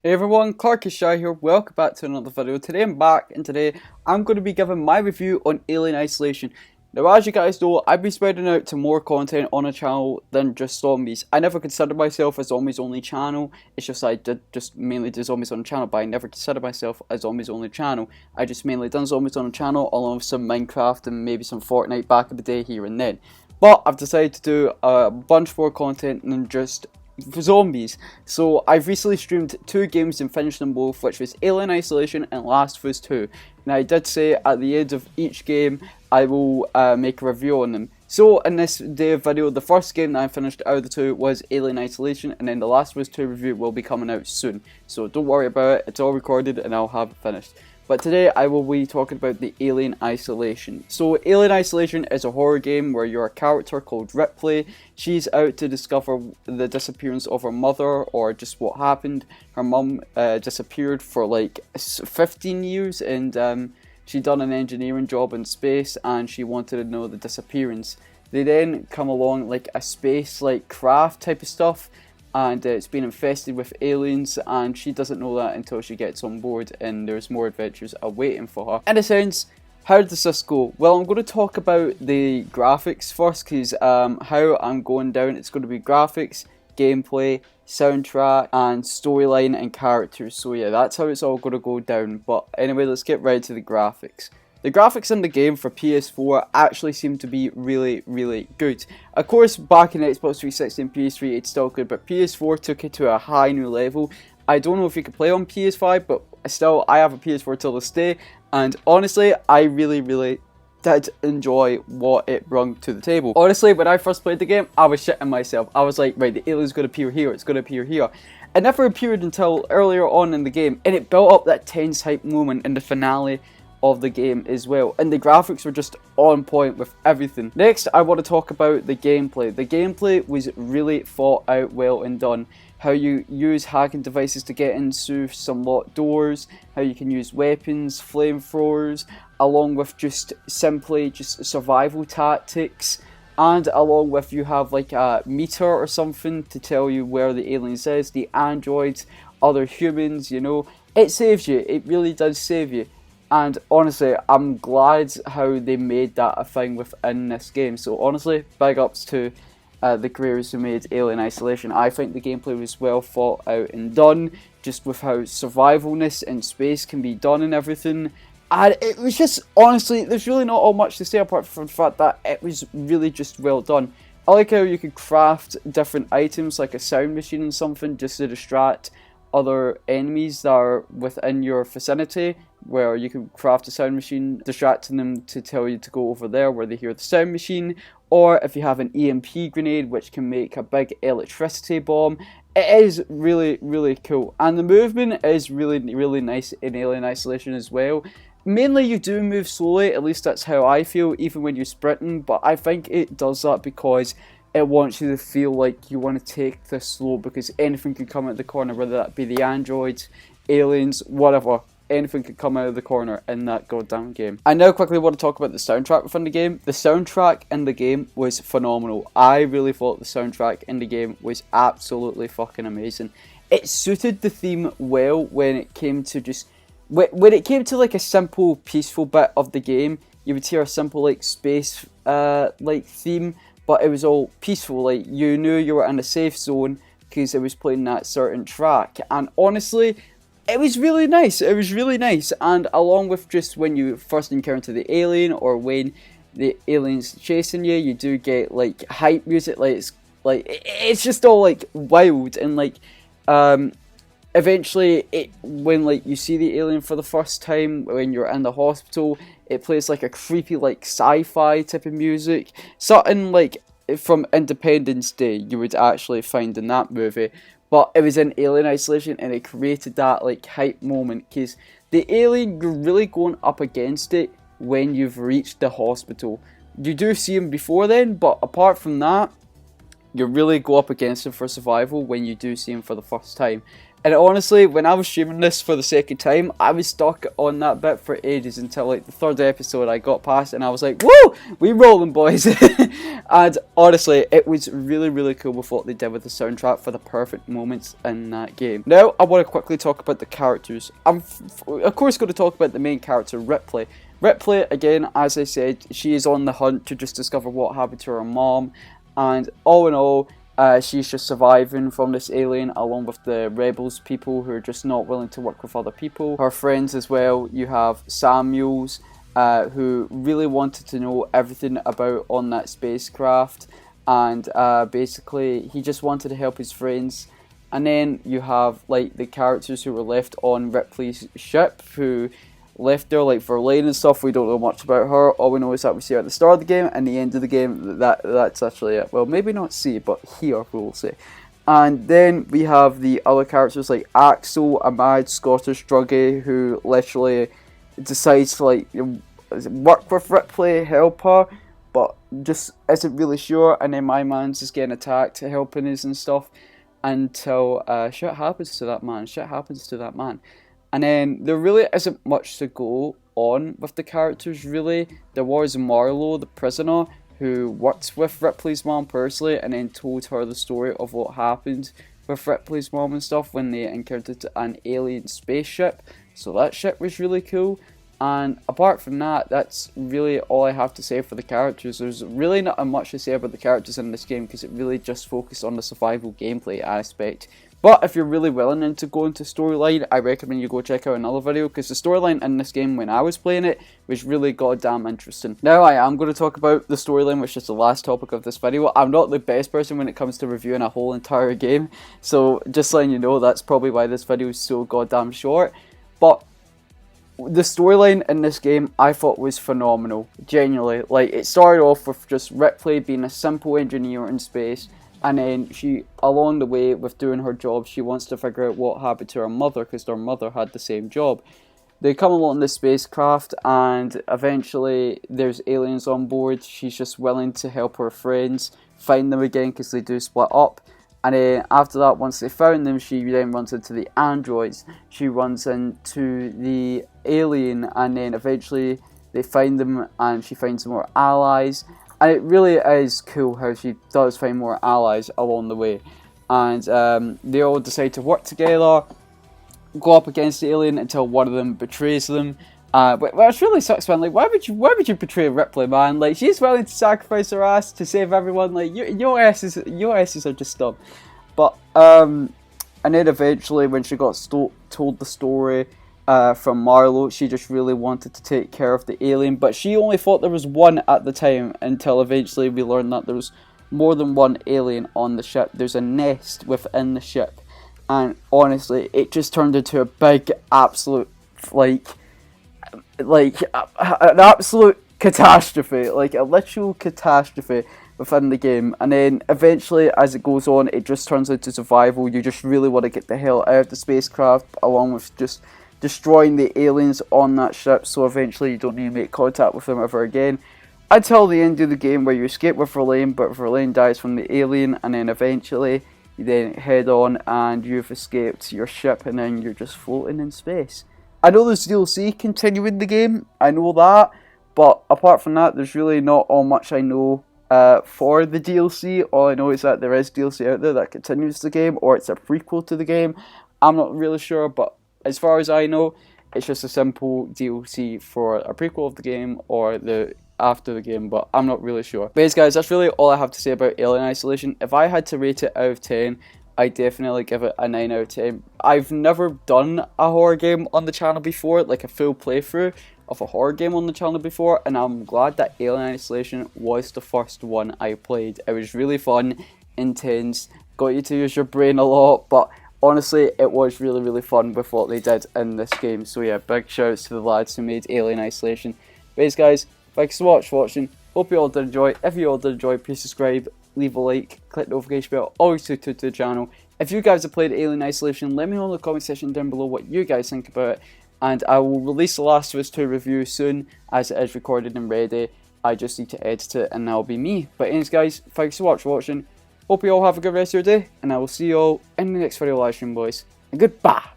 Hey everyone, Clark is Shy here, welcome back to another video. Today I'm back and today I'm going to be giving my review on Alien Isolation. Now as you guys know, I've been spreading out to more content on a channel than just zombies. I never considered myself a zombies only channel, it's just I did just mainly do zombies on a channel, but I never considered myself a zombies only channel. I just mainly done zombies on a channel along with some Minecraft and maybe some Fortnite back in the day here and then. But I've decided to do a bunch more content than just zombies. So I've recently streamed 2 games and finished them both, which was Alien Isolation and Last of Us 2. Now I did say at the end of each game I will make a review on them. So in this day video, the first game that I finished out of the 2 was Alien Isolation, and then the Last of Us 2 review will be coming out soon. So don't worry about it, it's all recorded and I'll have it finished. But today I will be talking about the Alien Isolation. So Alien Isolation is a horror game where you're a character called Ripley. She's out to discover the disappearance of her mother, or just what happened. Her mum disappeared for like 15 years and she'd done an engineering job in space and she wanted to know the disappearance. They then come along like a space like craft type of stuff, and it's been infested with aliens, and she doesn't know that until she gets on board and there's more adventures awaiting for her. In a sense, how does this go? Well, I'm going to talk about the graphics first, because how I'm going down, it's going to be graphics, gameplay, soundtrack, and storyline and characters. So yeah, that's how it's all going to go down. But anyway, let's get right to the graphics. The graphics in the game for PS4 actually seem to be really good. Of course, back in Xbox 360 and PS3 it's still good, but PS4 took it to a high new level. I don't know if you can play on PS5, but still, I have a PS4 till this day, and honestly, I really did enjoy what it brought to the table. Honestly, when I first played the game, I was shitting myself. I was like, right, the alien's going to appear here, it's going to appear here. It never appeared until earlier on in the game, and it built up that tense hype moment in the finale of the game as well, and the graphics were just on point with everything. Next, I want to talk about the gameplay. The gameplay was really thought out well and done. How you use hacking devices to get into some locked doors, how you can use weapons, flamethrowers, along with just simply just survival tactics, and along with you have like a meter or something to tell you where the aliens is, the androids, other humans, you know. It saves you, it really does save you. And honestly, I'm glad how they made that a thing within this game. So honestly, big ups to the creators who made Alien Isolation. I think the gameplay was well thought out and done, just with how survivalness in space can be done and everything. And it was just, honestly, there's really not all much to say apart from the fact that it was really just well done. I like how you could craft different items like a sound machine and something just to distract other enemies that are within your vicinity, where you can craft a sound machine, distracting them to tell you to go over there where they hear the sound machine, or if you have an EMP grenade which can make a big electricity bomb. It is really cool, and the movement is really nice in Alien Isolation as well. Mainly you do move slowly, at least that's how I feel, even when you're sprinting, but I think it does that because it wants you to feel like you want to take this slow, because anything could come out the corner, whether that be the androids, aliens, whatever. Anything could come out of the corner in that goddamn game. I now quickly want to talk about the soundtrack within the game. The soundtrack in the game was phenomenal. I really thought the soundtrack in the game was absolutely fucking amazing. It suited the theme well when it came to just... When it came to like a simple, peaceful bit of the game, you would hear a simple like space like theme, but it was all peaceful. Like you knew you were in a safe zone because it was playing that certain track. And honestly, it was really nice. It was really nice. And along with just when you first encounter the alien, or when the alien's chasing you, you do get like hype music. Like it's just all like wild, and like eventually when like you see the alien for the first time when you're in the hospital, it plays like a creepy like sci-fi type of music, something like from Independence Day you would actually find in that movie. But it was in Alien Isolation, and it created that like hype moment, because the alien, you're really going up against it when you've reached the hospital. You do see him before then, but apart from that, you really go up against him for survival when you do see him for the first time. And honestly, when I was streaming this for the second time, I was stuck on that bit for ages until like the third episode I got past and I was like, woo! We rolling, boys! And honestly, it was really, really cool with what they did with the soundtrack for the perfect moments in that game. Now, I want to quickly talk about the characters. I'm, of course, going to talk about the main character, Ripley. Ripley, again, as I said, she is on the hunt to just discover what happened to her mom. And all in all, she's just surviving from this alien along with the rebels people who are just not willing to work with other people. Her friends as well, you have Samuels, who really wanted to know everything about on that spacecraft, and basically he just wanted to help his friends. And then you have like the characters who were left on Ripley's ship, who left there, like Verlaine and stuff. We don't know much about her. All we know is that we see her at the start of the game and the end of the game. That's actually it. Well, maybe not see, but here we will say. And then we have the other characters like Axel, a mad Scottish druggie who literally decides to like work with Ripley, help her, but just isn't really sure. And then my man's just getting attacked, helping us and stuff, until shit happens to that man. Shit happens to that man. And then there really isn't much to go on with the characters, really. There was Marlowe, the prisoner, who worked with Ripley's mom personally and then told her the story of what happened with Ripley's mom and stuff when they encountered an alien spaceship. So that shit was really cool. And apart from that, that's really all I have to say for the characters. There's really not much to say about the characters in this game because it really just focused on the survival gameplay aspect. But if you're really willing into going to storyline, I recommend you go check out another video, because the storyline in this game when I was playing it was really goddamn interesting. Now I am going to talk about the storyline, which is the last topic of this video. I'm not the best person when it comes to reviewing a whole entire game, so just letting you know, that's probably why this video is so goddamn short. But the storyline in this game I thought was phenomenal, genuinely. Like, it started off with just Ripley being a simple engineer in space. And then she, along the way with doing her job, she wants to figure out what happened to her mother, because their mother had the same job. They come along this spacecraft and eventually there's aliens on board. She's just willing to help her friends find them again, because they do split up. And then after that, once they found them, she then runs into the androids. She runs into the alien, and then eventually they find them and she finds more allies. And it really is cool how she does find more allies along the way. And they all decide to work together, go up against the alien until one of them betrays them. Which really sucks, man. Like, why would you betray Ripley, man? Like, she's willing to sacrifice her ass to save everyone. Like, your asses are just dumb. But and then eventually, when she got told the story from Marlowe, she just really wanted to take care of the alien. But she only thought there was one at the time, until eventually we learned that there was more than one alien on the ship. There's a nest within the ship, and honestly, it just turned into a big absolute an absolute catastrophe, like a literal catastrophe within the game. And then eventually, as it goes on, it just turns into survival. You just really want to get the hell out of the spacecraft, along with just destroying the aliens on that ship, so eventually you don't need to make contact with them ever again, until the end of the game, where you escape with Verlaine, but Verlaine dies from the alien. And then eventually you then head on and you've escaped your ship, and then you're just floating in space. I know there's DLC continuing the game, I know that, but apart from that, there's really not all much I know for the DLC. All I know is that there is DLC out there that continues the game, or it's a prequel to the game. I'm not really sure, but as far as I know, it's just a simple DLC for a prequel of the game or the after the game, but I'm not really sure. But yes, guys, that's really all I have to say about Alien Isolation. If I had to rate it out of 10, I definitely give it a 9 out of 10. I've never done a horror game on the channel before, like a full playthrough of a horror game on the channel before, and I'm glad that Alien Isolation was the first one I played. It was really fun, intense, got you to use your brain a lot, but honestly, it was really, really fun with what they did in this game. So yeah, big shouts to the lads who made Alien Isolation. But yes, guys, thanks so much for watching. Hope you all did enjoy. If you all did enjoy, please subscribe, leave a like, click the notification bell, always subscribe to the channel. If you guys have played Alien Isolation, let me know in the comment section down below what you guys think about it. And I will release The Last of Us 2 review soon, as it is recorded and ready. I just need to edit it, and that'll be me. But anyways, guys, thanks so much for watching. Hope you all have a good rest of your day, and I will see you all in the next video live stream, boys. And goodbye!